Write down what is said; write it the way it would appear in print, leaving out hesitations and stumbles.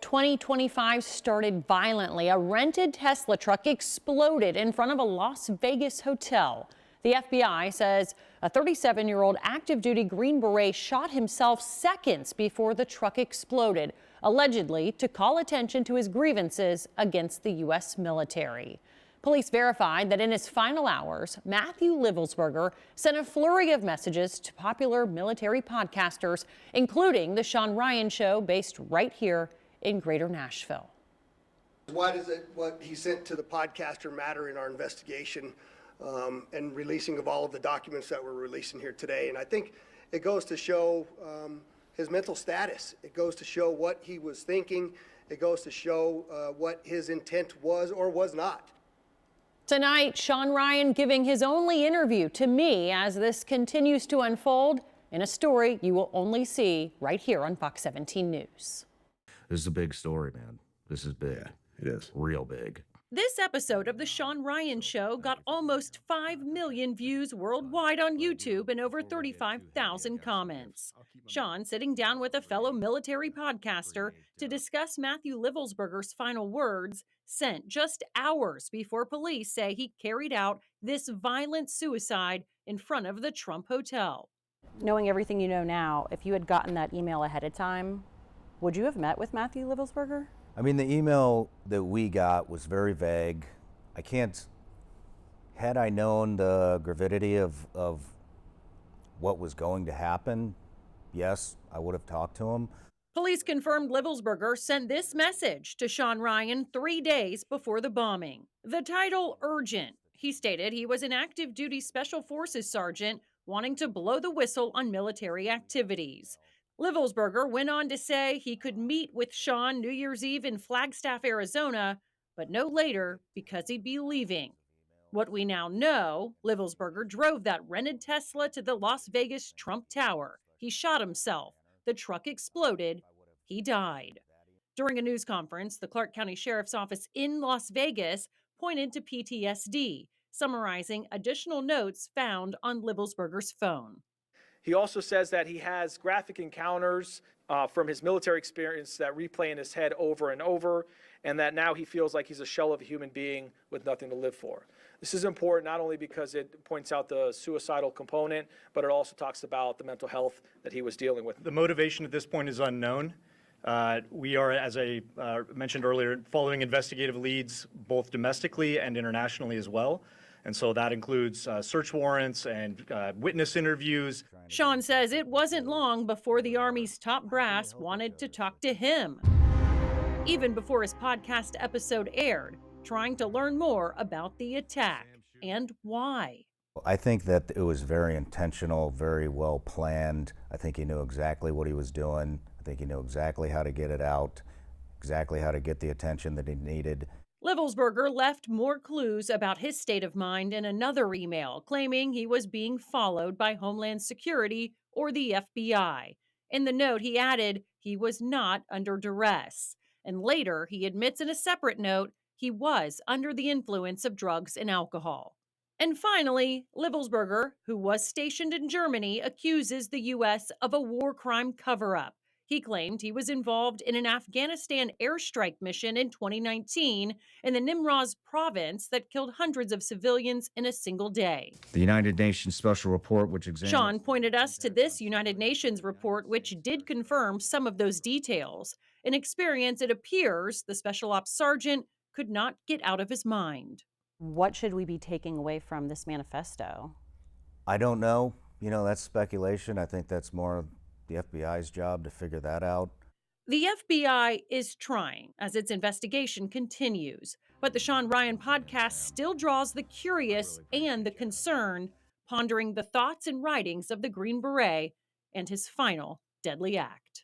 2025 started violently. A rented Tesla truck exploded in front of a Las Vegas hotel. The FBI says a 37-year-old active duty Green Beret shot himself seconds before the truck exploded, allegedly to call attention to his grievances against the U.S. military. Police verified that in his final hours, Matthew Livelsberger sent a flurry of messages to popular military podcasters, including The Sean Ryan Show, based right here in Greater Nashville. Why does what he sent to the podcaster matter in our investigation and releasing of all of the documents that we're releasing here today? And I think it goes to show his mental status. It goes to show what he was thinking. It goes to show what his intent was or was not. Tonight, Sean Ryan giving his only interview to me as this continues to unfold in a story you will only see right here on Fox 17 News. This is a big story, man. This is big. Yeah, it is. Real big. This episode of The Sean Ryan Show got almost 5 million views worldwide on YouTube and over 35,000 comments. Sean sitting down with a fellow military podcaster to discuss Matthew Livelsberger's final words, sent just hours before police say he carried out this violent suicide in front of the Trump Hotel. Knowing everything you know now, if you had gotten that email ahead of time, would you have met with Matthew Livelsberger? I mean, the email that we got was very vague. Had I known the gravidity of what was going to happen, yes, I would have talked to him. Police confirmed Livelsberger sent this message to Sean Ryan 3 days before the bombing. The title, urgent. He stated he was an active duty Special Forces sergeant wanting to blow the whistle on military activities. Livelsberger went on to say he could meet with Sean New Year's Eve in Flagstaff, Arizona, but no later because he'd be leaving. What we now know, Livelsberger drove that rented Tesla to the Las Vegas Trump Tower. He shot himself. The truck exploded. He died. During a news conference, the Clark County Sheriff's Office in Las Vegas pointed to PTSD, summarizing additional notes found on Livelsberger's phone. He also says that he has graphic encounters from his military experience that replay in his head over and over, and that now he feels like he's a shell of a human being with nothing to live for. This is important not only because it points out the suicidal component, but it also talks about the mental health that he was dealing with. The motivation at this point is unknown. We are, as I mentioned earlier, following investigative leads both domestically and internationally as well. And so that includes search warrants and witness interviews. Sean says it wasn't long before the Army's top brass wanted to talk to him, even before his podcast episode aired, trying to learn more about the attack and why. I think that it was very intentional, very well planned. I think he knew exactly what he was doing. I think he knew exactly how to get it out, exactly how to get the attention that he needed. Livelsberger left more clues about his state of mind in another email, claiming he was being followed by Homeland Security or the FBI. In the note, he added he was not under duress. And later, he admits in a separate note he was under the influence of drugs and alcohol. And finally, Livelsberger, who was stationed in Germany, accuses the U.S. of a war crime cover-up. He claimed he was involved in an Afghanistan airstrike mission in 2019 in the Nimroz province that killed hundreds of civilians in a single day. The United Nations special report, which examines... Sean pointed us to this United Nations report, which did confirm some of those details. In experience, it appears the Special Ops Sergeant could not get out of his mind. What should we be taking away from this manifesto? I don't know. That's speculation. I think that's more the FBI's job to figure that out. The FBI is trying as its investigation continues, but the Sean Ryan podcast still draws the curious and the concerned, pondering the thoughts and writings of the Green Beret and his final deadly act.